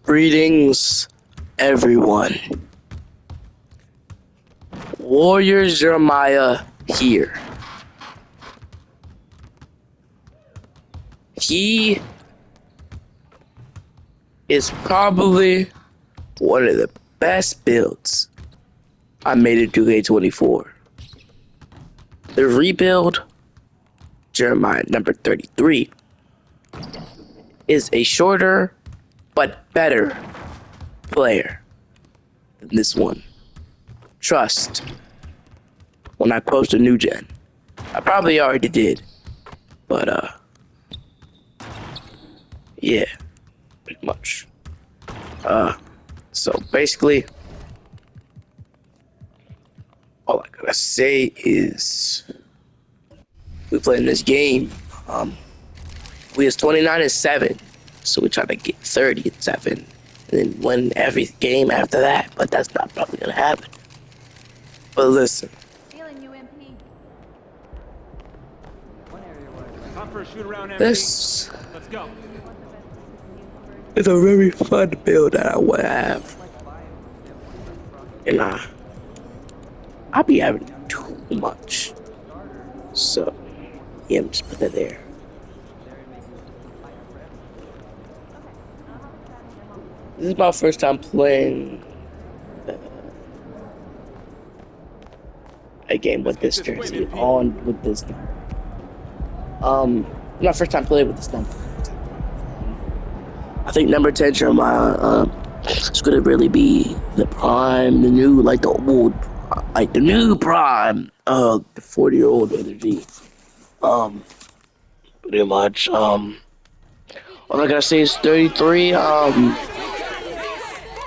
Greetings, everyone. Warriors Jeremiah here. He is probably one of the best builds I made in 2K24. The rebuild, Jeremiah number 33, is a shorter but better player than this one. Trust when I post a new gen. I probably already did, but yeah, pretty much. So basically, all I gotta say is we playing this game. We was 29-7, so we try to get 30-7, and then win every game after that. But that's not probably gonna happen. But listen, Feeling you, MP. Time for a shoot around, MP. this Let's go. is a very fun build that I would have, and I'll be having too much. So yeah, I'm just put that there. This is my first time playing a game with this jersey on with this number. My first time playing with this number. I think number 10 Jeremiah it's gonna really be the prime, the new, like the old, like the new prime of the 40-year-old energy. Pretty much. All I gotta say is 33.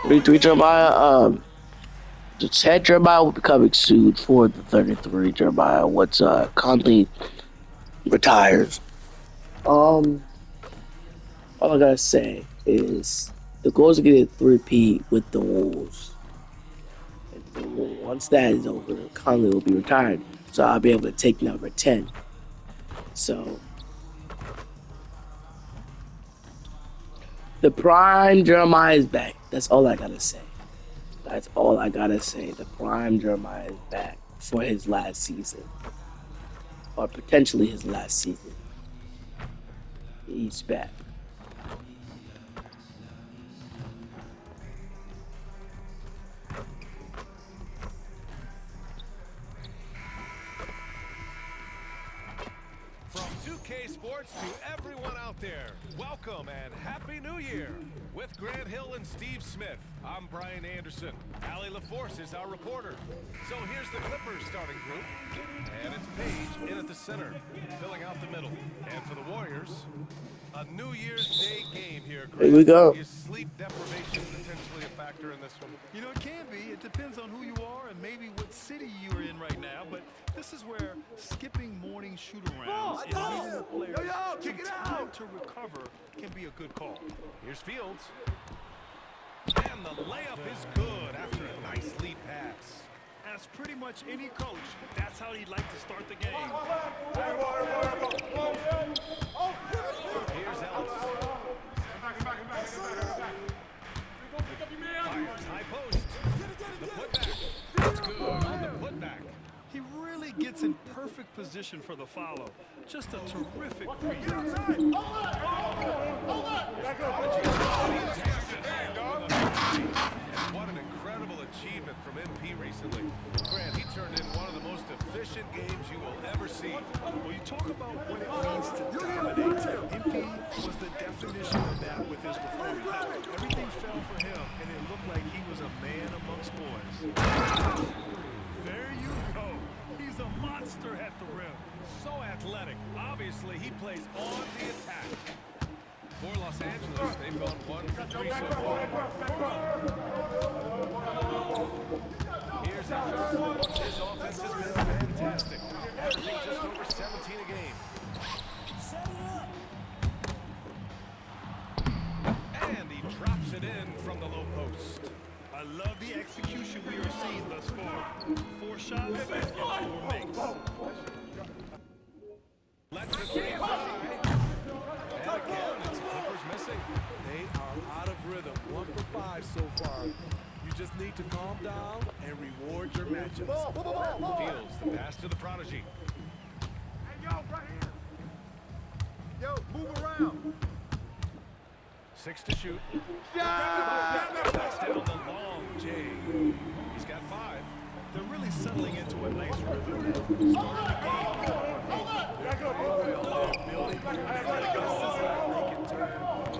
33 Jeremiah. The 10 Jeremiah will be coming soon for the 33 Jeremiah once Conley retires. All I gotta say is the goal is to get a 3P with the Wolves. And once that is over, Conley will be retired, so I'll be able to take number 10. So the prime Jeremiah is back. That's all I gotta say. That's all I gotta say. The prime Jeremiah is back for his last season, or potentially his last season. He's back. From 2K Sports to everyone out there, welcome and Happy New Year! With Grant Hill and Steve Smith, I'm Brian Anderson. Allie LaForce is our reporter. So here's the Clippers starting group. And it's Paige in at the center, filling out the middle. And for the Warriors, a New Year's Day game here, Grant. Here we go. Is sleep deprivation potentially a factor in this one? You know, it can be. It depends on who you are and maybe what city you are in right now. But this is where skipping morning shoot-arounds and giving the players some time to recover can be a good call. Here's Fields. And the layup is good after a nice lead pass. As pretty much any coach, that's how he'd like to start the game. Here's Ellis. Fires high post. The putback. That's good on the putback. He really gets in perfect position for the follow. Just a terrific read. And what an incredible achievement from MP recently. Grant, he turned in one of the most efficient games you will ever see. Well, you talk about what it means to dominate. MP was the definition of that with his performance. Everything fell for him, and it looked like he was a man amongst boys. There you go. He's a monster at the rim. So athletic. Obviously, he plays on the attack. For Los Angeles, they've gone 1 for 3 so far. Here's Ellis. His offense has been fantastic. Averaging just over 17 a game. And he drops it in from the low post. I love the execution we are seeing thus far. 4 shots and 4 makes. Lets it fly. And again, it's Clippers missing. They are out of rhythm. 1 just need to calm down and reward your matchups. Fields the pass to the prodigy. Hey, yo, right here. Yo, move around. 6 to shoot. That's down the long J. He's got 5. They're really settling into a nice rhythm. Starting the game. They're playing well. They're building momentum. This is how they can turn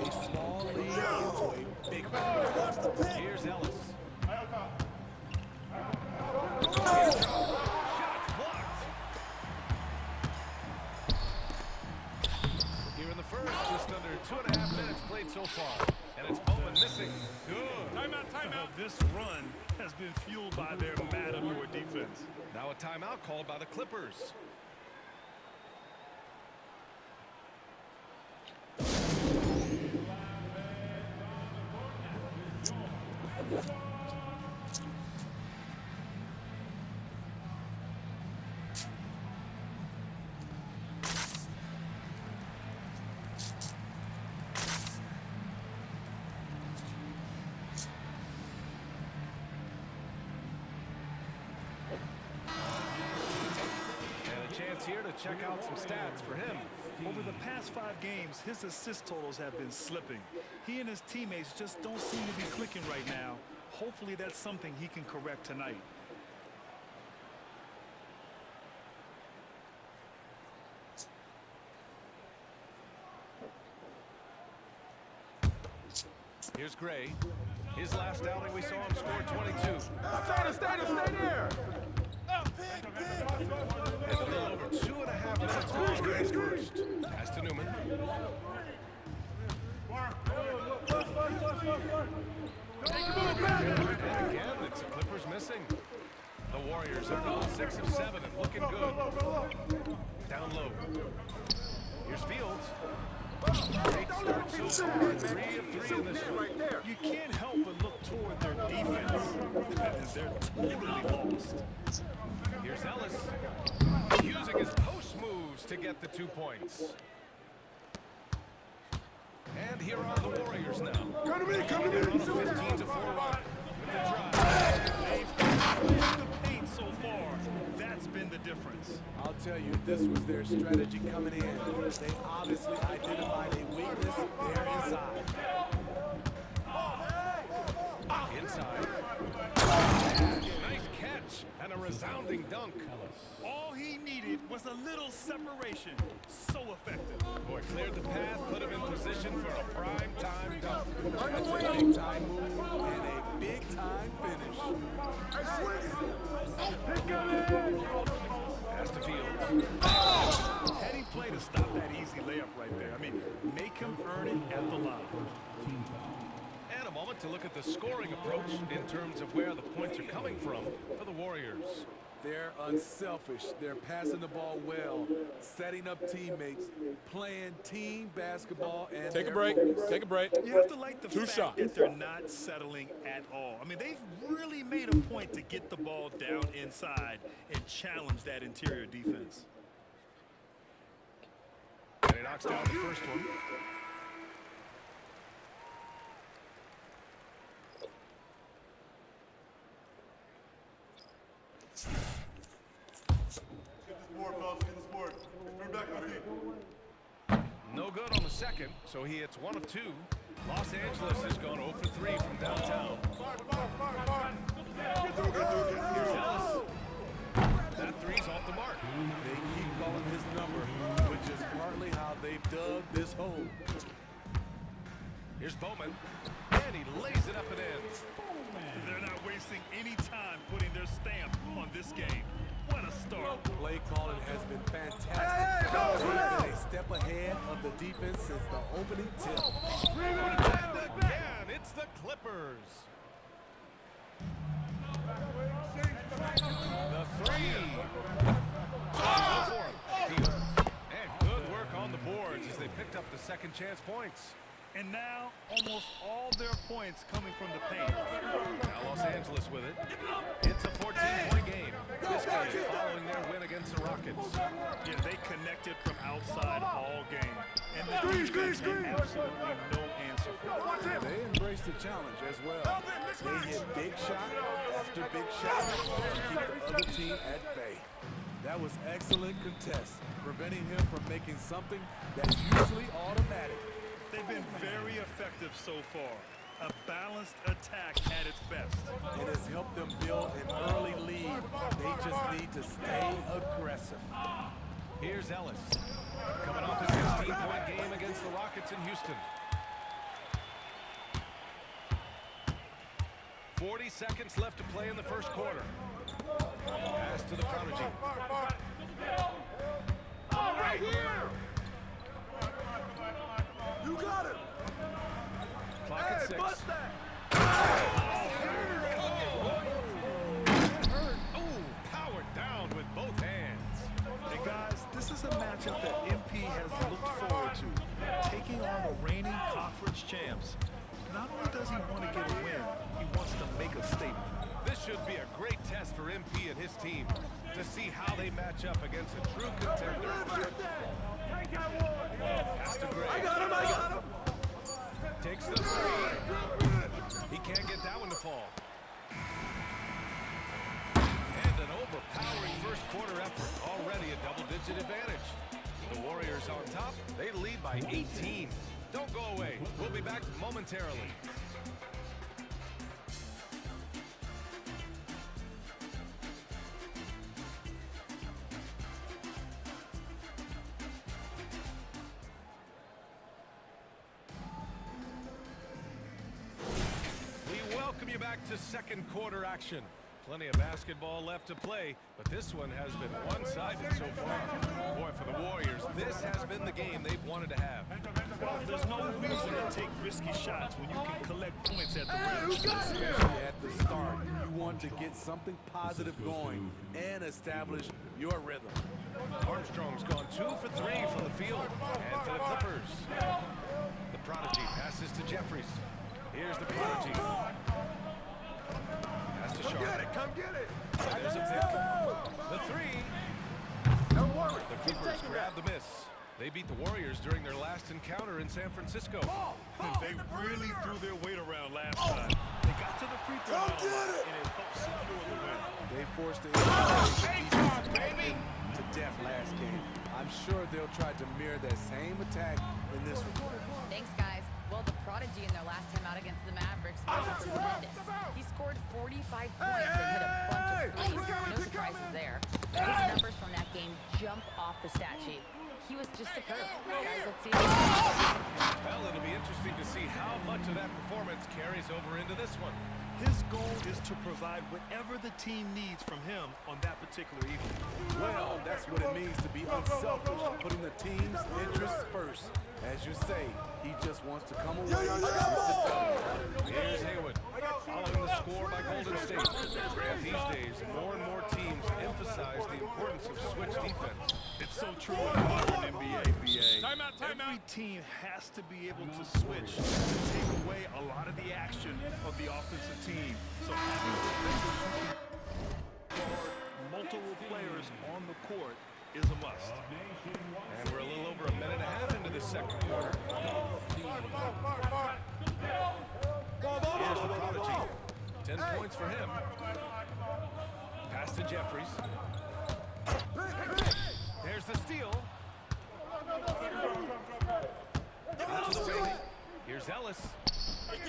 a small lead into a big one. Here's Ellis. Here in the first, just under 2.5 minutes played so far. And it's Bowman missing. Good. Timeout. This run has been fueled by their Matador defense. Now a timeout called by the Clippers. Here to check out some stats for him. Over the past 5 games, his assist totals have been slipping. He and his teammates just don't seem to be clicking right now. Hopefully that's something he can correct tonight. Here's Gray. His last outing, we saw him score 22. Stay there. And a little over 2.5 minutes ball Gray's first. Pass to Newman. And again, it's the Clippers missing. The Warriors have gone 6 of 7 and looking good. Down low. Here's Fields. Great start so far. 3 of 3 in this one. You can't help but look toward their defense. They're totally lost. Here's Ellis. Using his post moves to get the 2 points. And here are the Warriors now. Come to me. They're on a 15-4 run with the drive. They've used the paint so far. That's been the difference. I'll tell you, this was their strategy coming in. They obviously identified a weakness there inside. Inside. Nice catch and a resounding dunk. All he needed was a little separation. So effective. Boy, cleared the path, put him in position for a prime-time dunk. That's a big-time move and a big-time finish. Pass to Fields. Heady play to stop that easy layup right there. I mean, make him earn it at the line. And a moment to look at the scoring approach in terms of where the points are coming from for the Warriors. They're unselfish. They're passing the ball well, setting up teammates, playing team basketball, and Take a they're break. focused. Take a break. You have to like the Two fact shots. that they're not settling at all. I mean, they've really made a point to get the ball down inside and challenge that interior defense. And he knocks down the first one. No good on the second, so he hits 1 of 2. Los Angeles has gone 0 for 3 from downtown. Here's Ellis. That three's off the mark. They keep calling his number, which is partly how they've dug this hole. Here's Bowman, and he lays it up and in. They're not wasting any time putting their stamp on this game. What a start. Play calling has been fantastic. They've been a step ahead of the defense since the opening tip. And again, it's the Clippers. The three. Fields. And good work on the boards as they picked up the second chance points. And now, almost all their points coming from the paint. Now Los Angeles with it. It's a 14-point game. This game following their win against the Rockets. Yeah, they connected from outside all game. And the defense had absolutely no answer for it. They embrace embrace the challenge as well. They hit big shot after big shot to keep the other team at bay. That was excellent contest, preventing him from making something that's usually automatic. They've been very effective so far. A balanced attack at its best. It has helped them build an early lead. They just need to stay aggressive. Here's Ellis, coming off a 16-point game against the Rockets in Houston. 40 seconds left to play in the first quarter. Pass to the Prodigy. Right here! You got it! Clock at 6. Bust that! Oh, powered down with both hands. And guys, this is a matchup that MP has looked forward to. Taking on the reigning conference champs. Not only does he want to get a win, he wants to make a statement. This should be a great test for MP and his team to see how they match up against a true contender. Pass to Gray. I got him! Takes the three. He can't get that one to fall. And an overpowering first quarter effort. Already a double-digit advantage. The Warriors on top. They lead by 18. Don't go away. We'll be back momentarily. We welcome you back to second quarter action. Plenty of basketball left to play, but this one has been one-sided so far. Boy, for the Warriors, this has been the game they've wanted to have. Well, there's no reason to take risky shots when you can collect points at the rim. Especially at the start. You want to get something positive going and establish your rhythm. Armstrong's gone 2 for 3 from the field. And for the Clippers, the Prodigy passes to Jeffries. Here's the Prodigy. Pass to Sharp. Come get it! There's a pick. The three. Don't worry. The Clippers grab the miss. They beat the Warriors during their last encounter in San Francisco. They really threw their weight around last time. They got to the free throw line, and it helped secure the win. They forced the defensive baby to death last game. I'm sure they'll try to mirror that same attack in this one. Thanks, guys. Well, the Prodigy in their last time out against the Mavericks was tremendous. He scored 45 points and hit a bunch of threes. No surprises there. His numbers from that game jump off the stat sheet. He was just superb. Guys, let's see. Well, it'll be interesting to see how much of that performance carries over into this one. His goal is to provide whatever the team needs from him on that particular evening. Well, that's what it means to be unselfish, putting the team's interests first. As you say, he just wants to come away with the dub. Here's Haywood, following the score by Golden State. And these days, more and more teams emphasize the importance of switch defense. It's so true in the modern NBA. Every team has to be able to switch to take away a lot of the action of the offensive team. So having defensive guard multiple players on the court is a must. And we're a little over a minute and a half into the second quarter. Here's the Prodigy. 10 points for him. Pass to Jeffries. There's the steal. Out to the wing. Here's Ellis. And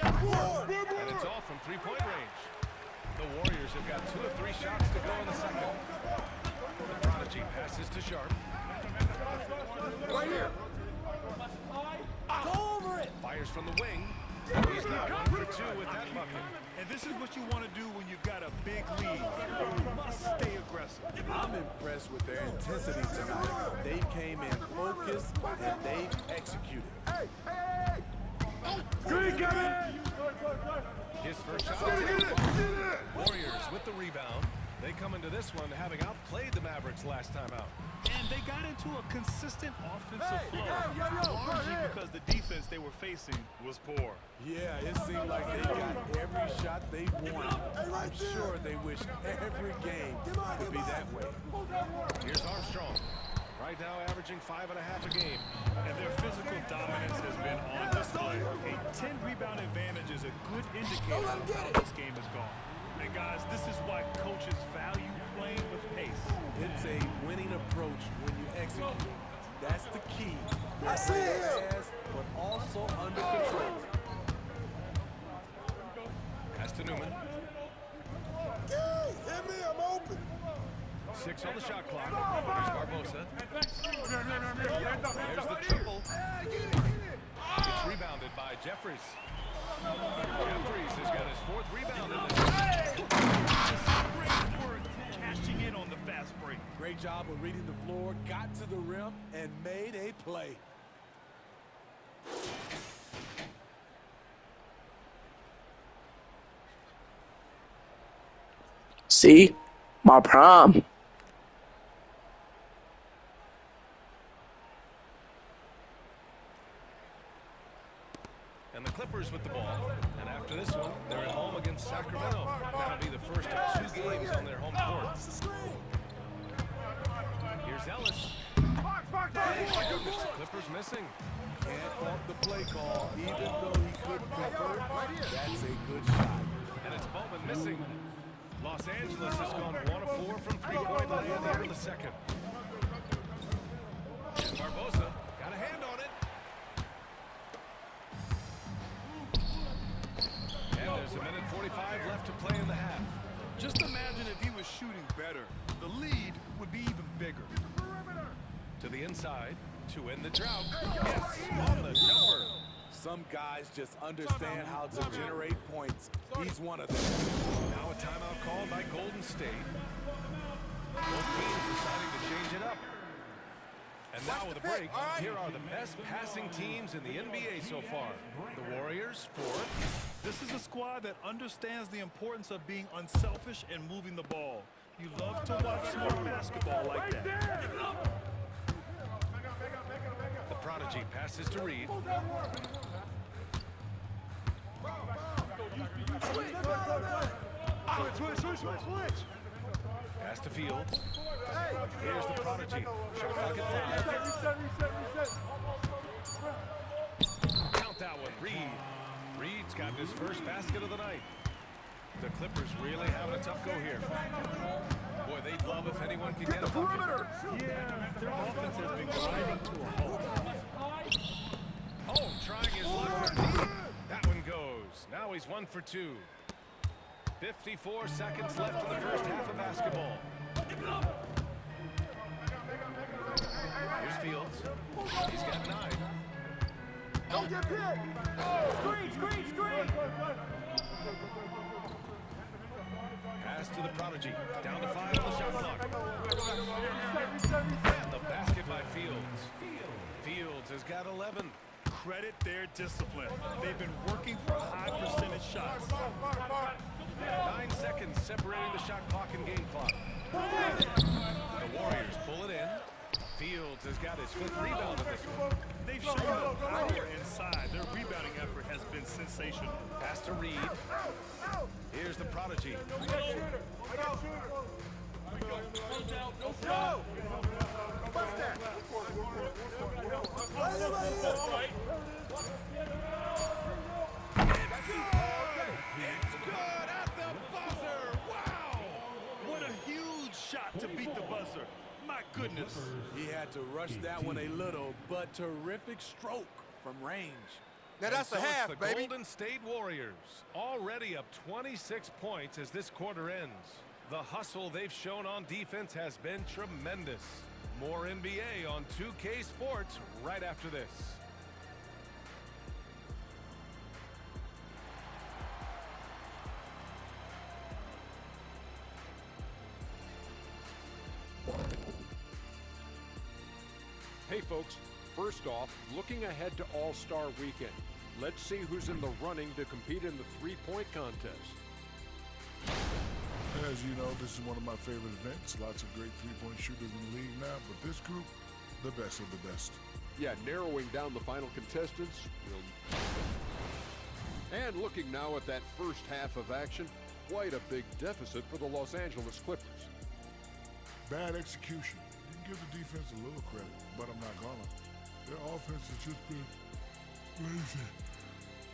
it's off from three-point range. The Warriors have got 2 of 3 shots to go in the second. The Prodigy passes to Sharp. Right here. Go over it. Fires from the wing. He's now 1 for 2 with that bucket. And this is what you want to do when you've got a big lead. You must stay aggressive. I'm impressed with their intensity tonight. They came in focused and they executed. His first shot. Warriors with the rebound. They come into this one having outplayed the Mavericks last time out. And they got into a consistent offensive flow, largely because the defense they were facing was poor. Yeah, it seemed like they got every shot they wanted. I'm sure they wish every game could be that way. Here's Armstrong. Right now averaging 5.5 a game. And their physical dominance has been on display. A 10 rebound advantage is a good indicator of how this game has gone. And guys, this is why coaches value playing with pace. It's a winning approach when you execute. That's the key. I see him. Fast, but also under control. Pass to Newman. Hit me, I'm open. 6 on the shot clock. Here's Barbosa. There's the triple. It's rebounded by Jeffries. Jeffries has got his 4th rebound in this game. Great work cashing in on the fast break. Great job of reading the floor, got to the rim, and made a play. See? My prime. And the Clippers with the ball. And after this one, they're at home against Sacramento. That'll be the first of 2 games on their home court. Here's Ellis. The Clippers missing. Can't fault the play call, even though he couldn't convert. That's a good shot. And it's Bowman missing. Los Angeles has gone 1 of 4 from 3-point land here in the second. And Barbosa got a hand on it. And there's a minute 45 left to play in the half. Just imagine if he was shooting better. The lead would be even bigger. To the inside to end the drought. Yes, on the jumper. Some guys just understand how to generate points. He's one of them. Now a timeout called by Golden State. Both teams deciding to change it up. And now with a break, here are the best passing teams in the NBA so far. The Warriors, 4th. This is a squad that understands the importance of being unselfish and moving the ball. You love to watch smart basketball like that. The Prodigy passes to Reed. Pass to Fields. Here's the Prodigy. Shot clock at 5. Count that one. Reed. Reed's got his first basket of the night. The Clippers really having a tough go here. Boy, they'd love if anyone could get a bucket. Yeah, their offense has been grinding to a halt. Oh, trying his luck for Reed. That one goes. Now he's 1 for 2. 54 seconds left in the first half of basketball. Here's Fields. He's got 9. Don't get hit. Screen. Pass to the Prodigy. Down to 5 on the shot clock. And the basket by Fields. Fields has got 11. Credit their discipline. They've been working for high percentage shots. 9 seconds separating the shot clock and game clock. The Warriors pull it in. Fields has got his 5th rebound in this one. They've shown the power inside. Their rebounding effort has been sensational. Pass to Reed. Here's the Prodigy. It's good at the buzzer. Wow! What a huge shot to beat the buzzer. My goodness. He had to rush that one a little, but terrific stroke from range. Now that's So a half, it's the baby. Golden State Warriors, already up 26 points as this quarter ends. The hustle they've shown on defense has been tremendous. More NBA on 2K Sports right after this. Hey folks, first off, looking ahead to All-Star Weekend. Let's see who's in the running to compete in the three-point contest. As you know, this is one of my favorite events. Lots of great three-point shooters in the league now, but this group, the best of the best. Yeah, narrowing down the final contestants. And looking now at that first half of action, quite a big deficit for the Los Angeles Clippers. Bad execution. You can give the defense a little credit, but I'm not gonna. Their offense has just been lazy.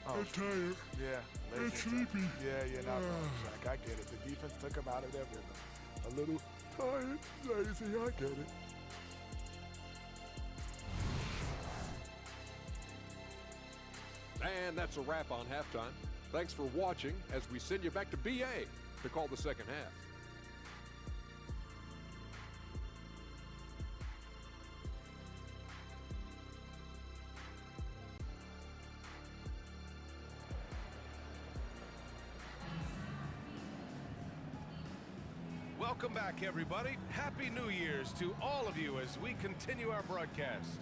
Oh, I'm tired. yeah. I'm lazy. sleepy. Yeah, you're not wrong, Shaq. I get it. The defense took him out of their rhythm. A little tired, lazy. I get it. And that's a wrap on halftime. Thanks for watching as we send you back to BA to call the second half. Welcome back, everybody. Happy New Year's to all of you as we continue our broadcast.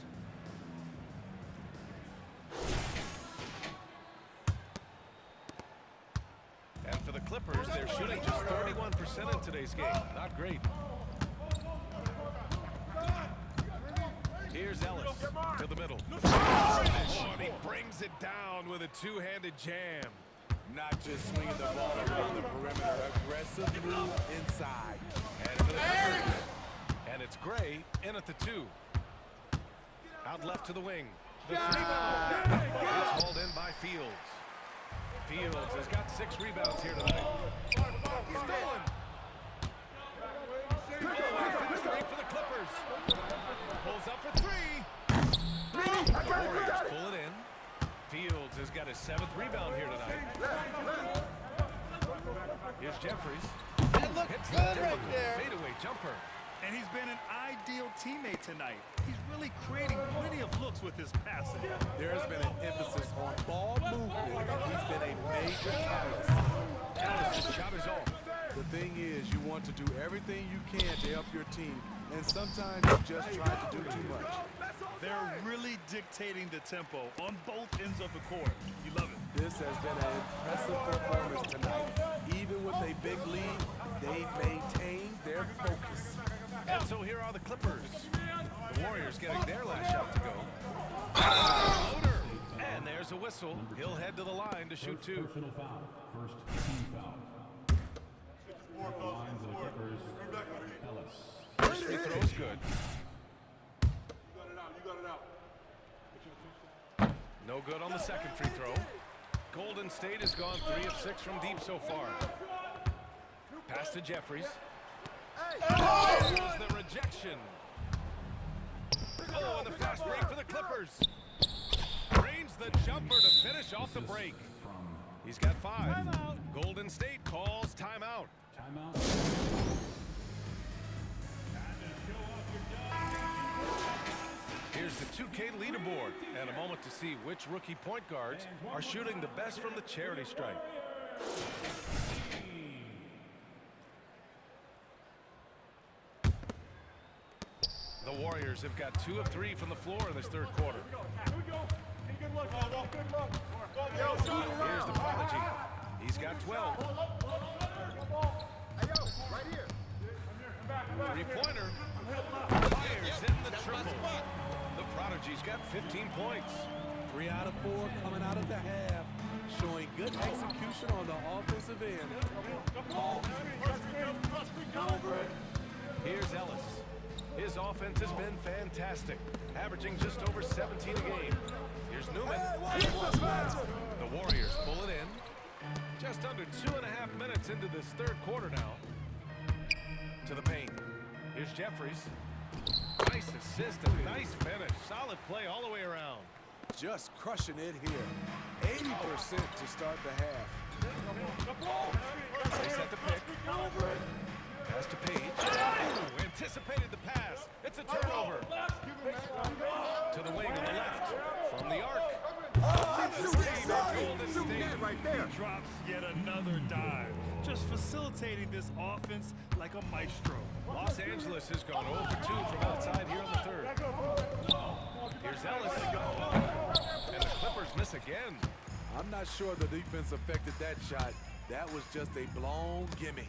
And for the Clippers, they're shooting just 31% in today's game. Not great. Here's Ellis to the middle. Oh, and he brings it down with a two-handed jam. Not just swinging the ball around the perimeter. Aggressive move inside. And for the Clippers. And it's Gray in at the 2. Out left to the wing. The 3-ball. It's hauled in by Fields. Fields has got 6 rebounds here tonight. Stolen. Fast break for the Clippers. Pulls up for 3. The Warriors pull it in. Fields has got his 7th rebound here tonight. Here's Jeffries. Hits the difficult fadeaway jumper. And he's been an ideal teammate tonight. He's really creating plenty of looks with his passing. There has been an emphasis on ball movement, and he's been a major catalyst. Ellis' shot is off. The thing is, you want to do everything you can to help your team, and sometimes you just try to do too much. They're really dictating the tempo on both ends of the court. You love it. This has been an impressive performance tonight. Even with a big lead, they maintain their focus. And so here are the Clippers. The Warriors getting their last shot to go. Floater. And there's a whistle. He'll head to the line to shoot 2. Personal foul. First team foul. Line to the Clippers. Ellis. First free throw is good. No good on the second free throw. Golden State has gone 3 of 6 from deep so far. Pass to Jeffries. There's the rejection. Oh, and the fast break for the Clippers. Drains the jumper to finish off the break. He's got 5. Golden State calls timeout. Here's the 2K leaderboard and a moment to see which rookie point guards are shooting the best from the charity stripe. The Warriors have got 2 of 3 from the floor in this third quarter. Here's the Prodigy. He's got 12. Three-pointer. Fires in the triple. The Prodigy's got 15 points. 3 out of 4 coming out of the half, showing good execution on the offensive end. Here's Ellis. His offense has been fantastic, averaging just over 17 a game. Here's Newman. The Warriors pull it in. Just under 2.5 minutes into this third quarter now. To the paint. Here's Jeffries. Nice assist and nice finish. Solid play all the way around. Just crushing it here. 80% to start the half. They set the pick. Pass to Page. Ooh, anticipated the pass. It's a turnover. To the wing on the left. From the arc. He drops yet another dive. Just facilitating this offense like a maestro. Los Angeles has gone 0 for 2 from outside here on the third. Here's Ellis. And the Clippers miss again. I'm not sure the defense affected that shot. That was just a blown gimme.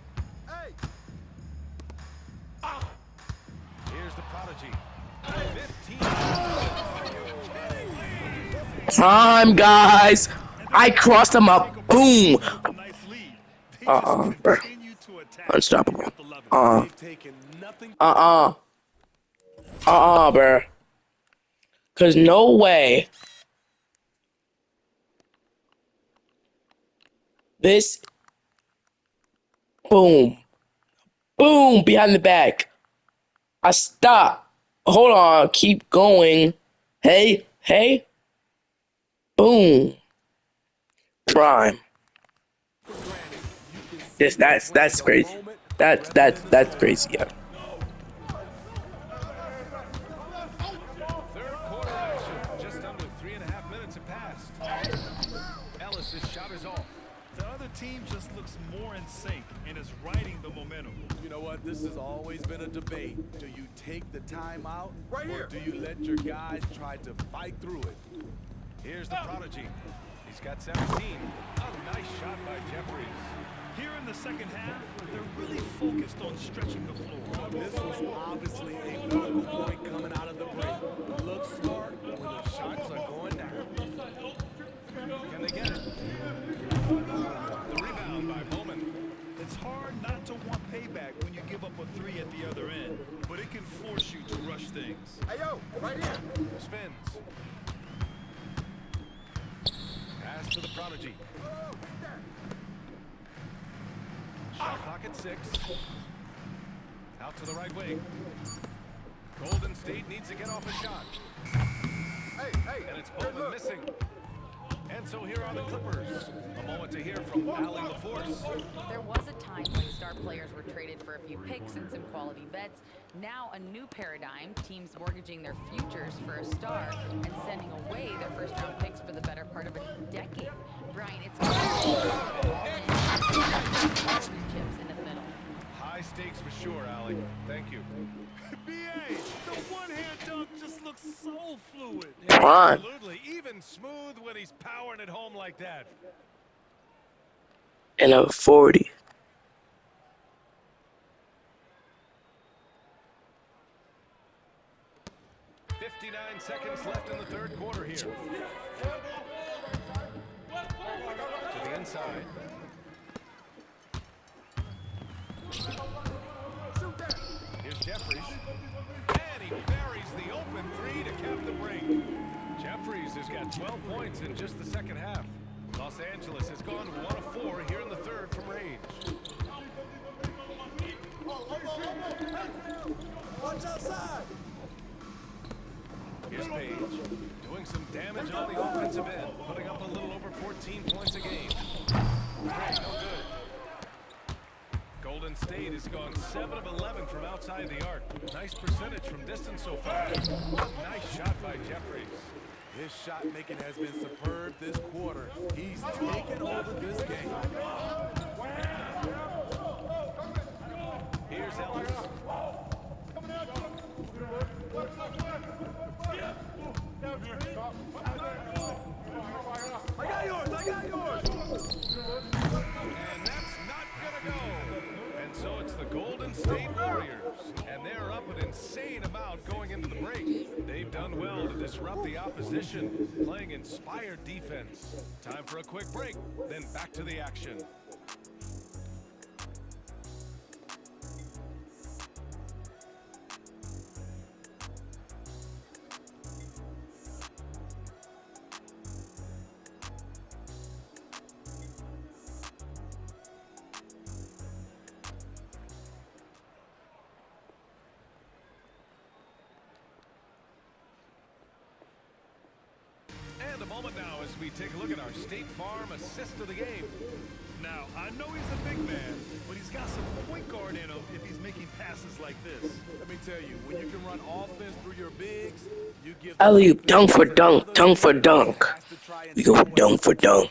Here's the Prodigy. 15. Time, guys. I crossed him up. Boom. Bro. Unstoppable. They've taken nothing. Bro. Cause no way. This. Boom. Boom! Behind the back. I stop. Hold on. Keep going. Hey. Boom. Prime. Yes, that's crazy. That's crazy. Yeah. Third quarter action. Just under 3.5 minutes have passed. Ellis' shot is off. The other team just looks more in sync and is riding the momentum. You know what? This has always been a debate. Do you take the timeout, or do you let your guys try to fight through it? Here's the prodigy. He's got 17. A nice shot by Jeffries. Here in the second half, they're really focused on stretching the floor. This was obviously a focal point coming out of the break. Look smart when the shots are going down. Can they get it? The rebound by Bowman. It's hard not to want payback when you give up a three at the other end, but it can force you to rush things. Hey, yo, right here. Spins. Pass to the prodigy. Shot clock at 6. Out to the right wing. Golden State needs to get off a shot. Hey, And it's Bowman missing. And so here are the Clippers. A moment to hear from Allie LaForce. There was a time when star players were traded for a few picks and some quality vets. Now a new paradigm, teams mortgaging their futures for a star and sending away their first-round picks for the better part of a decade. Brian, it's chips into the middle. High stakes for sure, Allie. Thank you. B.A., the one-hand dunk just looks so fluid. Prime. Absolutely. Even smooth when he's powering it home like that. And a 40. Seconds left in the third quarter here. To the inside. Here's Jeffries. And he buries the open three to cap the break. Jeffries has got 12 points in just the second half. Los Angeles has gone 1 of 4 here in the third from range. Watch outside. Here's Page, doing some damage on the offensive end, putting up a little over 14 points a game. Great, no good. Golden State has gone 7 of 11 from outside the arc. Nice percentage from distance so far. Nice shot by Jeffries. His shot making has been superb this quarter. He's taken over this game. Here's Ellis. I got yours. And that's not gonna go. And so it's the Golden State Warriors. And they're up an insane amount going into the break. They've done well to disrupt the opposition, playing inspired defense. Time for a quick break, then back to the action. And a moment now as we take a look at our State Farm assist of the game. Now, I know he's a big man, but he's got some point guard in him if he's making passes like this. Let me tell you, when you can run offense through your bigs, you give Alley-oop, dunk for dunk, dunk for dunk. We go dunk for dunk.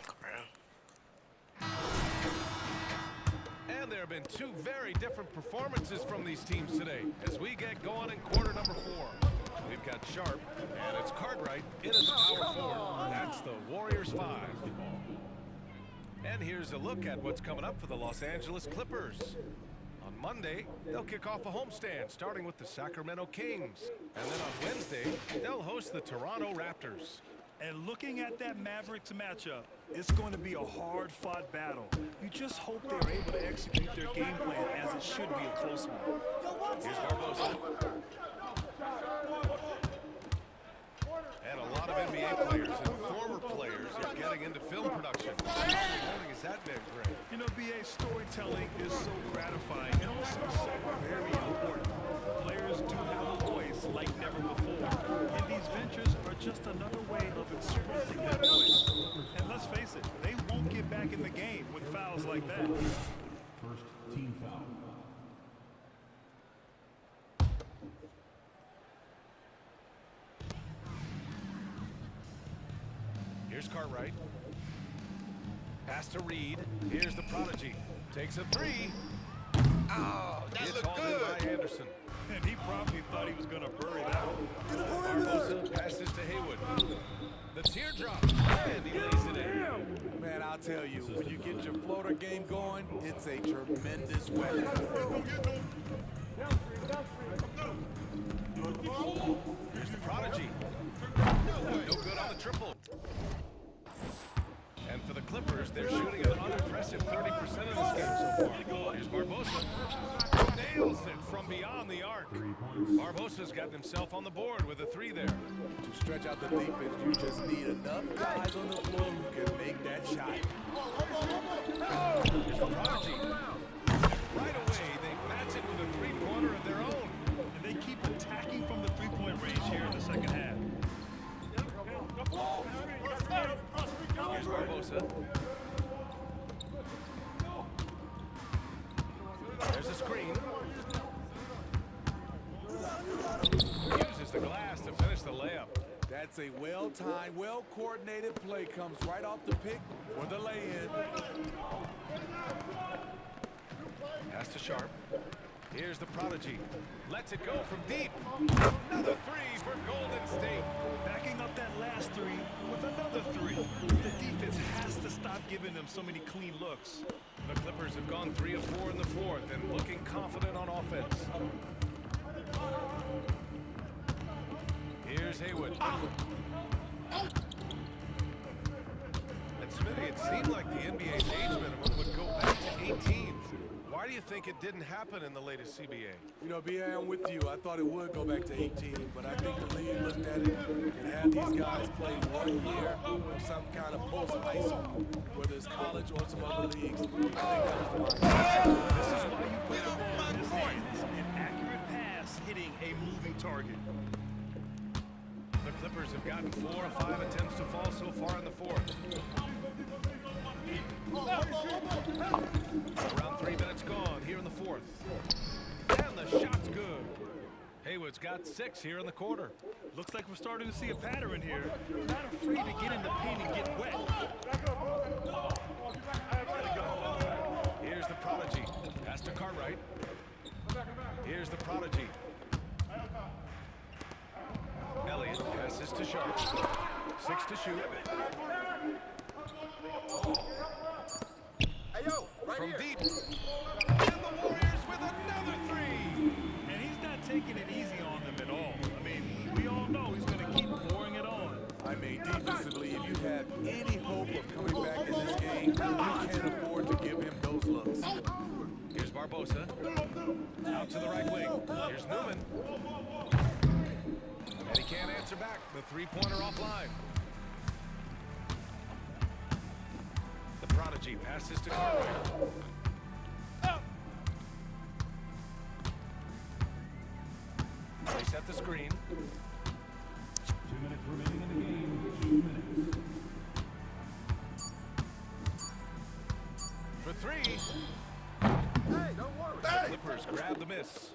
And there have been 2 very different performances from these teams today as we get going in quarter number 4. We've got Sharp, and it's Cartwright in at the power forward. That's the Warriors 5. And here's a look at what's coming up for the Los Angeles Clippers. On Monday, they'll kick off a homestand, starting with the Sacramento Kings. And then on Wednesday, they'll host the Toronto Raptors. And looking at that Mavericks matchup, it's going to be a hard-fought battle. You just hope they're able to execute their game plan as it should be a close one. Here's Barbosa. And a lot of NBA players and former players are getting into film production. How long has that been, Greg? NBA storytelling is so gratifying and also so very important. Players do have a voice like never before, and these ventures are just another way of expressing that voice. And let's face it, they won't get back in the game with fouls like that. First team foul. Here's Cartwright. Pass to Reed. Here's the prodigy. Takes a three. Oh, that It's looked hauled in good. by Anderson. And he probably thought he was going to bury that one. Barbosa passes to Haywood. The teardrop. And he lays it in. Man, I'll tell you, when you get your floater game going, it's a tremendous weapon. Here's the prodigy. No good on the triple. And for the Clippers, they're shooting an unimpressive 30% of this game so far. Here's Barbosa. Nails it from beyond the arc. Barbosa's gotten himself on the board with a three there. To stretch out the defense, you just need enough guys on the floor who can make that shot. Here's the prodigy. Right away, they match it with a three-pointer of their own. And they keep attacking from the three-point range here in the second half. Here's Barbosa. There's a screen. Uses the glass to finish the layup. That's a well-timed, well-coordinated play. Comes right off the pick for the lay-in. Pass to Sharp. Here's the prodigy. Lets it go from deep. Another three for Golden State. Backing up that last three with another three. The defense has to stop giving them so many clean looks. The Clippers have gone 3 of 4 in the fourth and looking confident on offense. Here's Haywood. And Smitty, it seemed like the NBA's age minimum would go back to 18. Why do you think it didn't happen in the latest CBA? You know, B.A., I'm with you. I thought it would go back to 18, but I think the league looked at it and had these guys play 1 year of some kind of post-high school, whether it's college or some other leagues. I think that was the mindset. This is why you put the ball in his hands. An accurate pass hitting a moving target. The Clippers have gotten 4 or 5 attempts to fall so far in the fourth. Around 3 minutes gone here in the fourth. And the shot's good. Haywood's got 6 here in the quarter. Looks like we're starting to see a pattern here. Not afraid to get in the paint and get wet. Here's the prodigy. Pass to Cartwright. Here's the prodigy. Elliott passes to Sharp. 6 to shoot. From deep. And the Warriors with another three. And he's not taking it easy on them at all. I mean, we all know he's going to keep pouring it on. I mean, defensively, if you have any hope of coming back in this game, you can't afford to give him those looks. Here's Barbosa. Out to the right wing. Here's Newman. And he can't answer back. The three-pointer offline. The prodigy passes to Cartwright. They set the screen. 2 minutes remaining in the game. 2 minutes. For three. The Clippers grab the miss.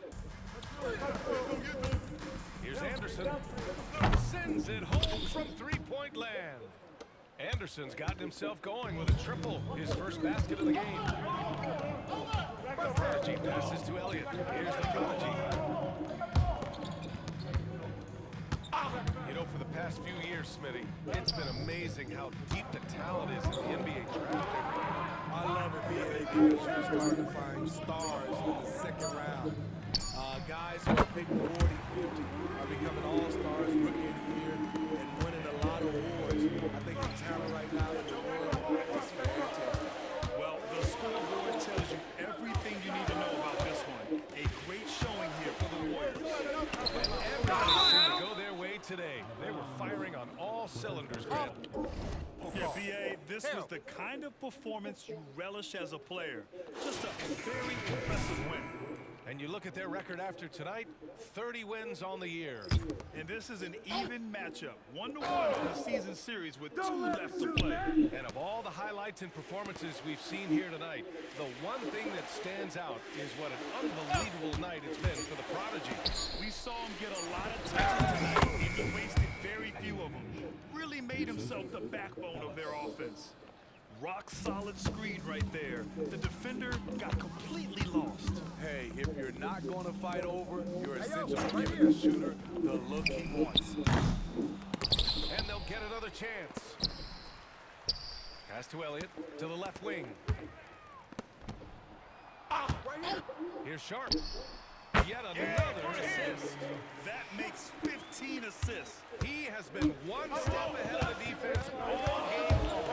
Here's Anderson. Sends it home from three-point land. Anderson's gotten himself going with a triple, his first basket of the game. The prodigy passes to Elliott. Here's the prodigy. You know, for the past few years, Smitty, it's been amazing how deep the talent is in the NBA draft every year. I love it, B.A., because you're starting to find stars in the second round. Guys who are picked 40, 50 are becoming all-stars, rookie of the year, and winning a lot of awards. I think the talent right now in the world is fantastic. Well, the scoreboard tells you everything you need to know about this one. A great showing here for the Warriors. And everything seemed to go their way today. They were firing on all cylinders. cylinders, Grant. Yeah, B.A., this was the kind of performance you relish as a player. Just a very impressive win. And you look at their record after tonight, 30 wins on the year. And this is an even matchup, 1-1 on the season series with 2 left to play. And of all the highlights and performances we've seen here tonight, the one thing that stands out is what an unbelievable night it's been for the Prodigy. We saw him get a lot of touches tonight, and he wasted very few of them. Really made himself the backbone of their offense. Rock solid screen right there. The defender got completely lost. Hey, if you're not going to fight over, you're essentially giving the shooter the look he wants. And they'll get another chance. Pass to Elliott, to the left wing. Here's Sharp. Yet another assist. That makes 15 assists. He has been one step ahead of the defense all game long.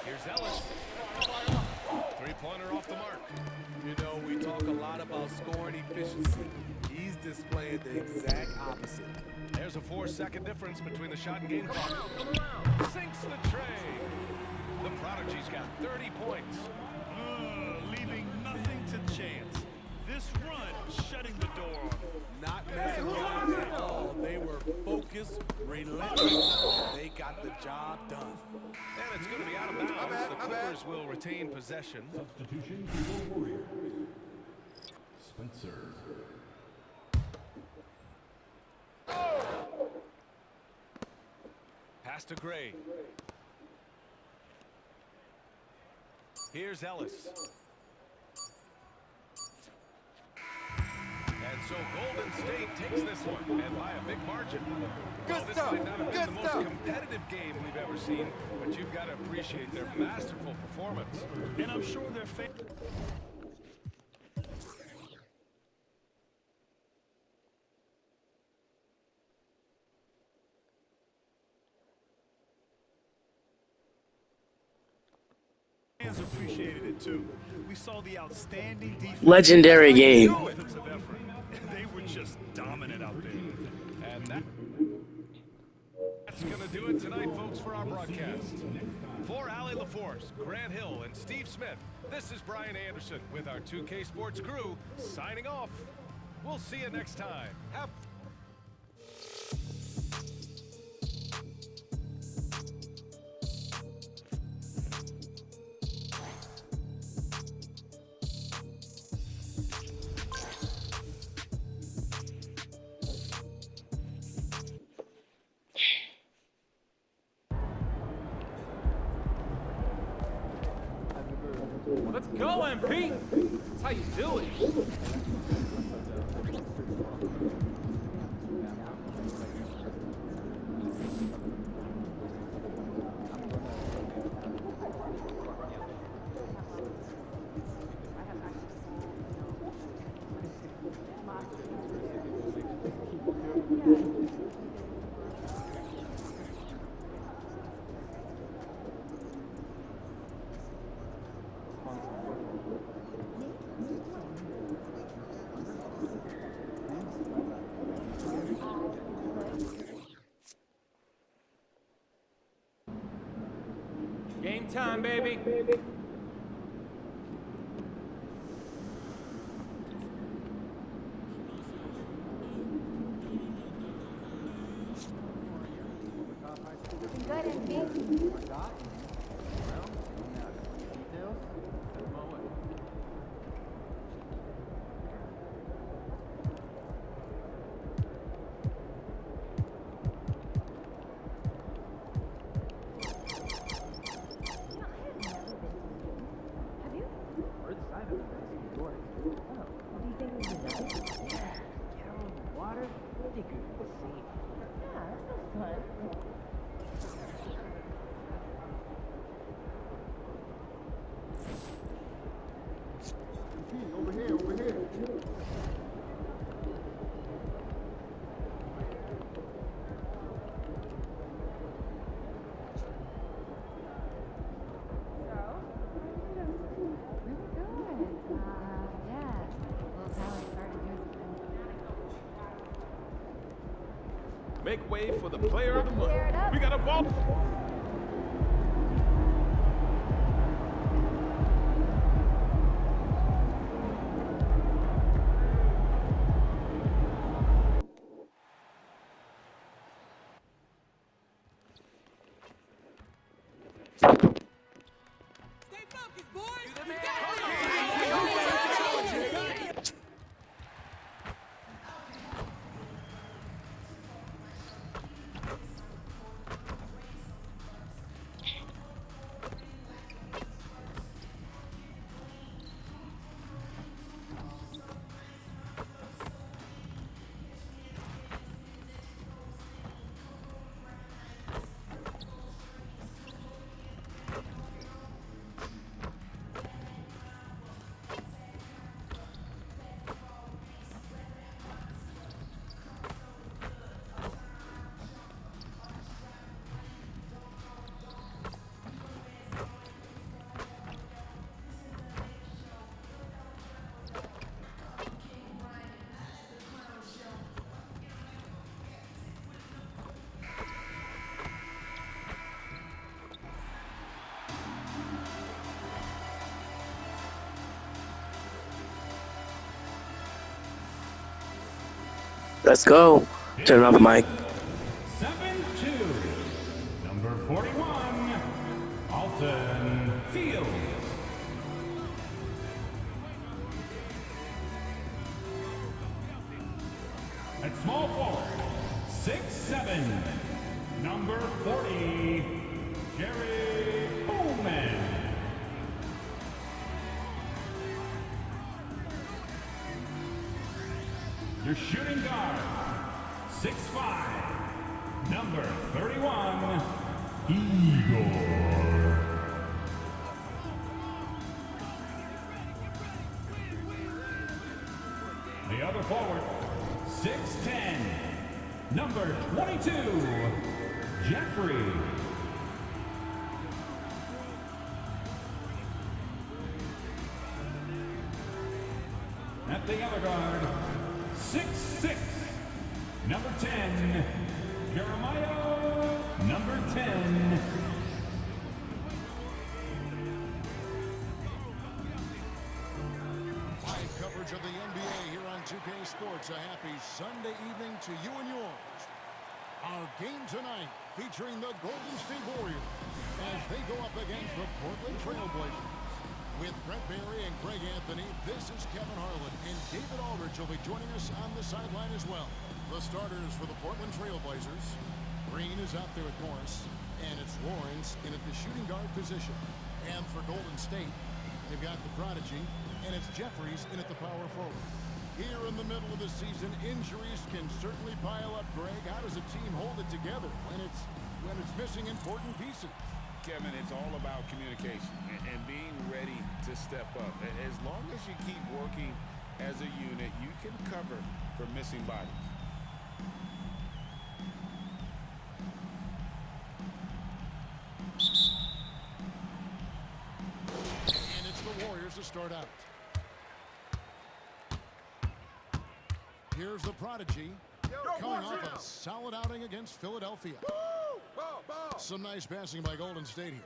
Here's Ellis. Three-pointer off the mark. You know, we talk a lot about scoring efficiency. He's displaying the exact opposite. There's a 4-second difference between the shot and game clock. Sinks the tray. The Prodigy's got 30 points. Leaving nothing to chance. This run shutting the door on them. Not messing around at all. They were focused, relentless. They got the job done. And it's going to be out of bounds. The Clippers will retain possession. Substitution for the Warriors. Spencer. Pass to Gray. Here's Ellis. And so Golden State takes this one, and by a big margin. Well, this might not have been the most competitive game we've ever seen, but you've got to appreciate their masterful performance. And I'm sure their fans. Fans appreciated it too. We saw the outstanding defense. Legendary game. Offensive effort. They were just dominant out there. And that's going to do it tonight, folks, for our broadcast. For Allie LaForce, Grant Hill, and Steve Smith, this is Brian Anderson with our 2K Sports crew signing off. We'll see you next time. Have Let's go, MP! That's how you do it. Game time, baby. make way for the player of the month. We got a ball. Let's go. Turn off the mic. 7-2. Number 41, Alton Fields. At small forward, 6'7", number 40, Jerry Bowman. Your shooting guard, 6'5", number 31, Igor. The other forward, 6'10", number 22, Jeffrey. At the other guard, 6'6", number 10, Jeremiah, number 10. Live coverage of the NBA here on 2K Sports. A happy Sunday evening to you and yours. Our game tonight featuring the Golden State Warriors as they go up against the Portland Trail Blazers. With Brett Barry and Greg Anthony, this is Kevin Harlan, and David Aldridge will be joining us on the sideline as well. The starters for the Portland Trail Blazers. Green is out there at Morris, and it's Lawrence in at the shooting guard position. And for Golden State, they've got the prodigy, and it's Jeffries in at the power forward. Here in the middle of the season, injuries can certainly pile up, Greg. How does a team hold it together when it's missing important pieces? Kevin, it's all about communication and being ready to step up. As long as you keep working as a unit, you can cover for missing bodies. And it's the Warriors to start out. Here's the prodigy coming off a solid outing against Philadelphia. Some nice passing by Golden State here.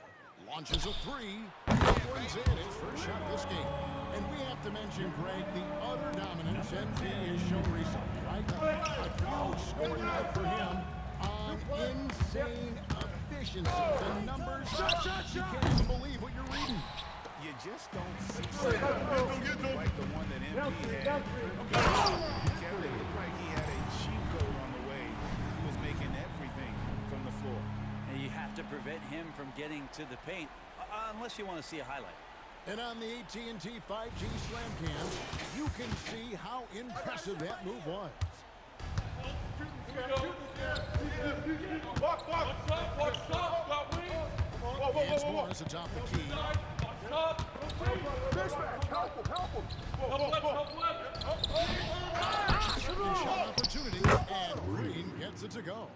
Launches a three. Wins in his first shot this game. And we have to mention, Greg, the utter dominance NB has shown recently, right? A huge scoring night for him on insane efficiency. The numbers, you can't even believe what you're reading. You just don't see something like the one that NB had. Kevin, it looked like he had a cheat code on the way. He was making everything from the floor. And you have to prevent him from getting to the paint, unless you want to see a highlight. And on the AT&T 5G Slam Cam, you can see how impressive that move was. It's Morris atop the key. Shot opportunity, and Green gets it to go.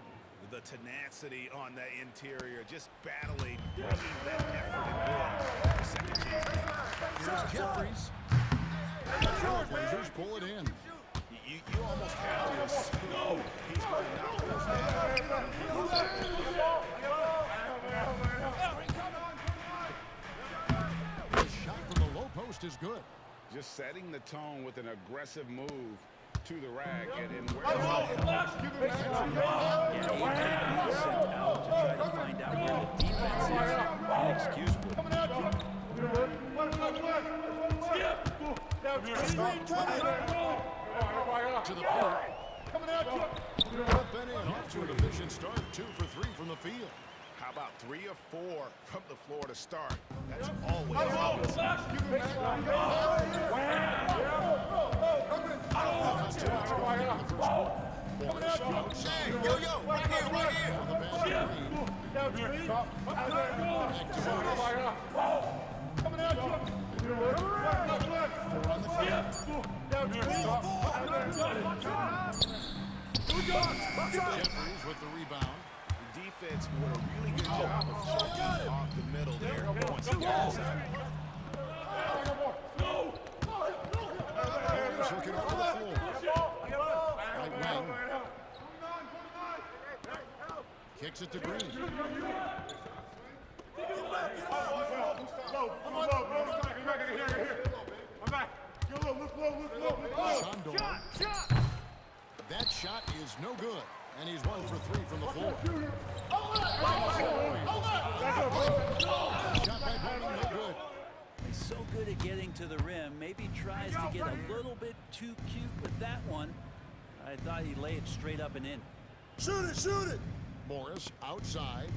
The tenacity on that interior, just battling, bringing that effort and will. Second chance. Here's Jeffries. The Trailblazers pull it in. You almost have to assume he's His shot from the low post is good. Just setting the tone with an aggressive move to the rack and where Yeah, he could be sent out to try to find out where the defense is. Inexcusable. To the point. Up and in, off to an efficient start. 2 for 3 from the field. How about 3 or 4 from the floor to start? That's always obvious. That's too much going on in the first quarter. Morris outside. On the basket, Green. Back to Morris. 4 on the clock. Jeffries with the rebound. The defense did a really good job of choking off the middle there once he got inside. Morris looking over the floor. Right wing. Kicks it to Green. Shondor. That shot is no good, and he's 1 for 3 from the floor. Shot by Bowman, no good. He's so good at getting to the rim. Maybe tries to get a little bit too cute with that one. I thought he'd lay it straight up and in. Shoot it, shoot it! Morris outside.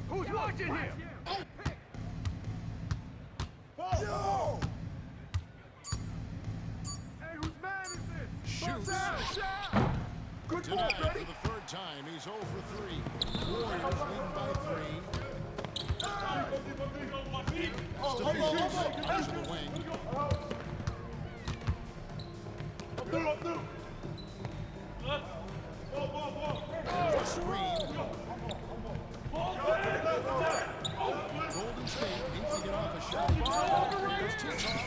Who's watching here? Yo! Hey, whose man is this? Shoots. Good ball, Denied Freddie. for the third time. He's 0 for 3. Warriors leading by 3. Pass to the wing. The screen. Golden State needs to get off a shot. Here's tip-off.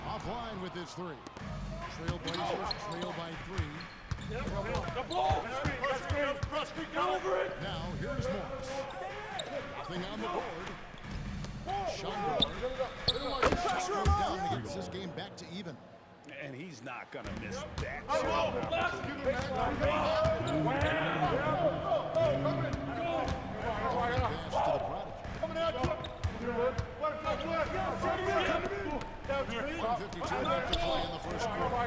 Offline with his 3. Trailblazers trail by 3. Now here's Morris. Nothing on the board. Shondor. Shot goes down and gets this game back to even. And he's not going to miss that shot. Pass to the prodigy. 1:52 left to play in the first quarter.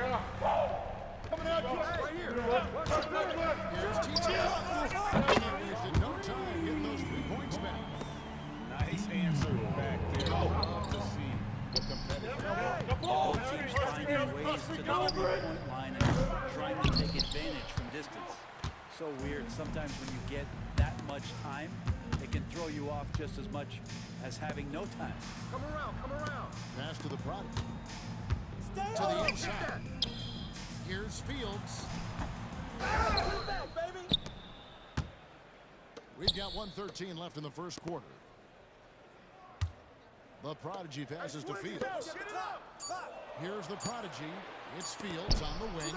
Here's TJ. He wasted no time getting those 3 points back. Nice answer back there. Love to see the competitive. Both teams finding ways to the 3-point line and trying to take advantage from distance. So weird. Sometimes when you get that much time, it can throw you off just as much as having no time. Come around. Pass to the prodigy. To the inside. Here's Fields. We've got 1:13 left in the first quarter. The prodigy passes to Fields. Here's the prodigy. It's Fields on the wing.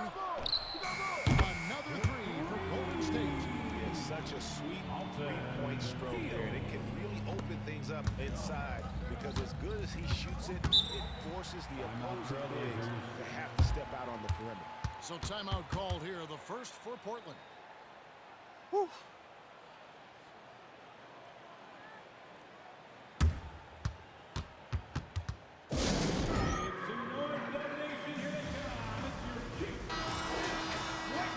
Another 3 for Golden State. It's such a sweet 3-point stroke there, and it can really open things up inside because as good as he shoots it, it forces the opposing bigs to have to step out on the perimeter. So timeout called here, the first for Portland.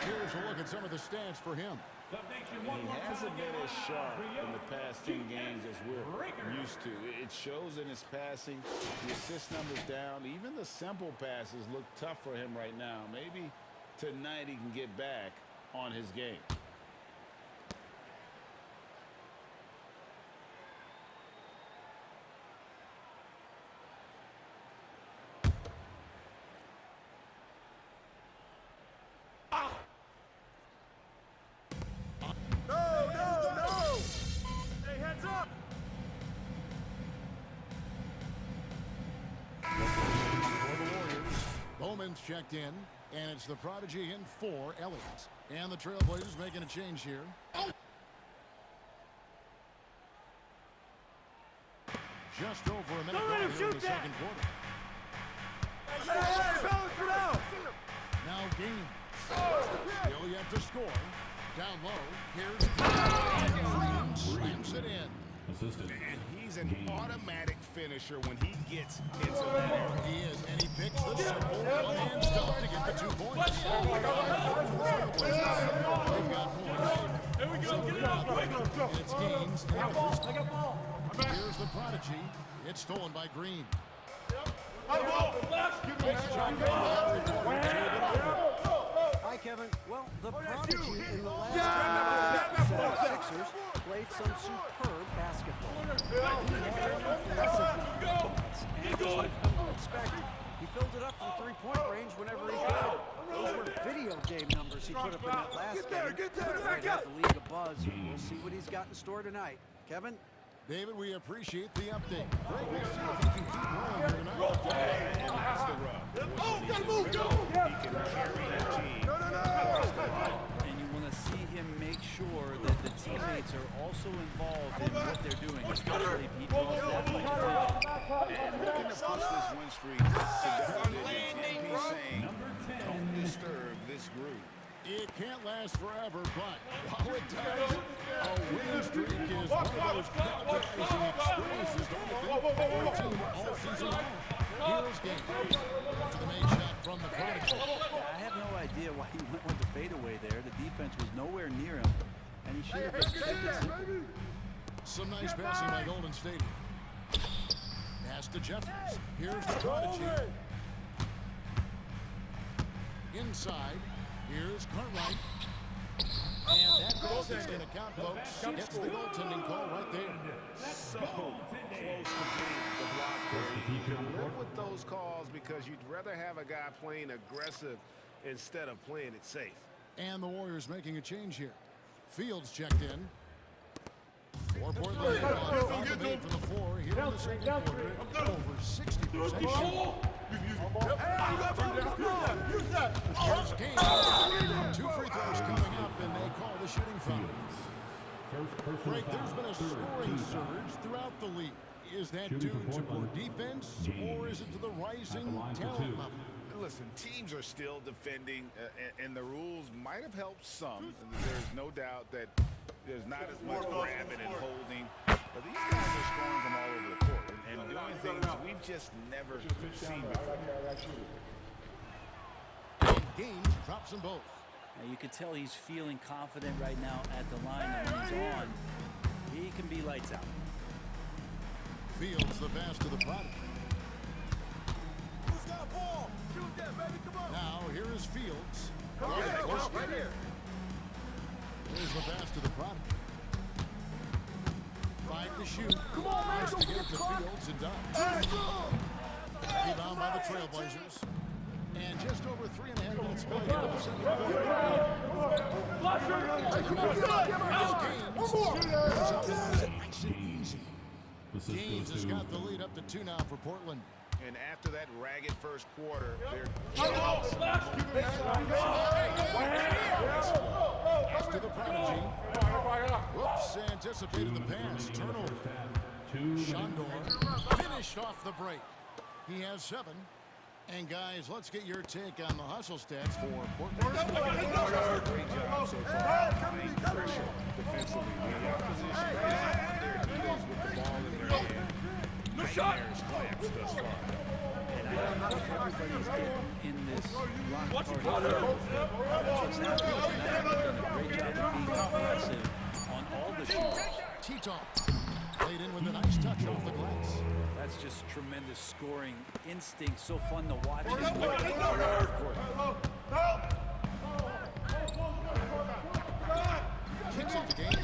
Here's a look at some of the stats for him. He hasn't been as sharp in the past 10 games as we're used to. It shows in his passing. The assist numbers down. Even the simple passes look tough for him right now. Maybe tonight he can get back on his game. Collins checked in, and it's the prodigy in 4, Elliott. And the Trailblazers making a change here. Just over a minute gone here in the second quarter. Now Gaines. Still yet to score. Down low. Here's Green. Slams it in. Assistant. And he's an automatic finisher when he gets into that area. He is, and he picks the simple one-hand stuff to get the 2 points. They've got points. Here we go, get it up. And it's Gaines. Here's the prodigy. It's stolen by Green. Hi, Kevin. Well, the prodigy in the last 10 minutes for the Sixers played some superb basketball. He had impressive defense, and as you've come to expect, he filled it up from three-point range whenever he could. Those were video game numbers he put up in that last game. Right at the league of buzz. We'll see what he's got in store tonight. Kevin? David, we appreciate the update. Greg, we'll see if he can keep rolling here tonight. And that's the rub. He can carry the team. And you want to see him make sure that the teammates are also involved in what they're doing, especially if he draws that much attention. And looking to push this win streak to double digits. MP saying, don't disturb this group. It can't last forever, but while it does, a winning streak is one of those captivating experiences to every team all season long. Here's Gaines to the main shot from the prodigy. I have no idea why he went with the fadeaway there. The defense was nowhere near him, and he should have just kept it simple. Some nice passing by Golden State. Pass to Jeffries. Here's the prodigy. Inside. Here's Cartwright. And that goal is going to count, folks. Gets the goaltending call right there. So close to getting the block. You can live with those calls because you'd rather have a guy playing aggressive instead of playing it safe. And the Warriors making a change here. Fields checked in. 4-point lead on 5 of 8 from the floor here in the second quarter. Over 60% shooting. Here's Gaines. 2 free throws coming up, and they call the shooting foul. Greg, there's been a scoring surge throughout the league. Is that due to poor defense, or is it to the rising talent level? Listen, teams are still defending, and the rules might have helped some. There's no doubt that there's not as much grabbing and holding. But these guys are scoring from all over the court and doing things we've just never seen before. Gaines drops them both. Now you can tell he's feeling confident right now at the line, and when he's on, he can be lights out. Fields the pass to the prodigy. Who's got a ball? Shoot that, baby, come on. Now here is Fields. Right here. Here's the pass to the prodigy. 5 to shoot. Come on, man, Nice don't to get get to caught. Fields and done. Rebound by the Trailblazers. And just over 3.5 minutes played here in the second quarter. Nice and easy. Gaines has got the lead up to 2 now for Portland. And after that ragged first quarter, they're Pass to the prodigy. Whoops, anticipated the pass. Turnover. Shondor finished off the break. He has 7. And guys, let's get your take on the hustle stats for Portland. great job so far. Applying pressure defensively. The opposition is on their heels with the ball in their hand. Nightmares collapsed thus far. And I don't know if everybody's getting in this block party. That's what's happening tonight. They've done a great job of being aggressive on all the shooters. Tito laid in with a nice touch off the glass. That's just tremendous scoring instinct. So fun to watch. Kicks it to Gaines.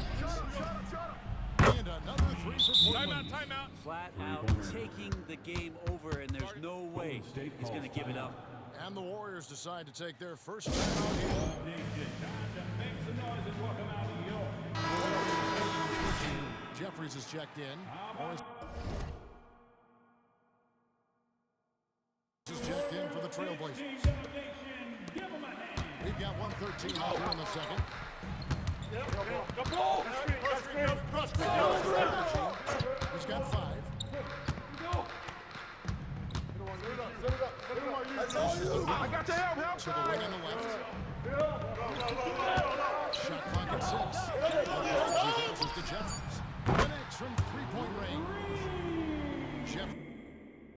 And another 3 for Portland. Timeout. Flat out taking the game over, and there's no way he's going to give it up. And the Warriors decide to take their first timeout here. Jeffries is checked in. Morris is checked in for the Trailblazers. We've got 1:13 left here in the second. He's got 5. I got your help. To the wing on the left. Shot clock at 6. He passes to Jeffries. The next from 3-point range. Jeff.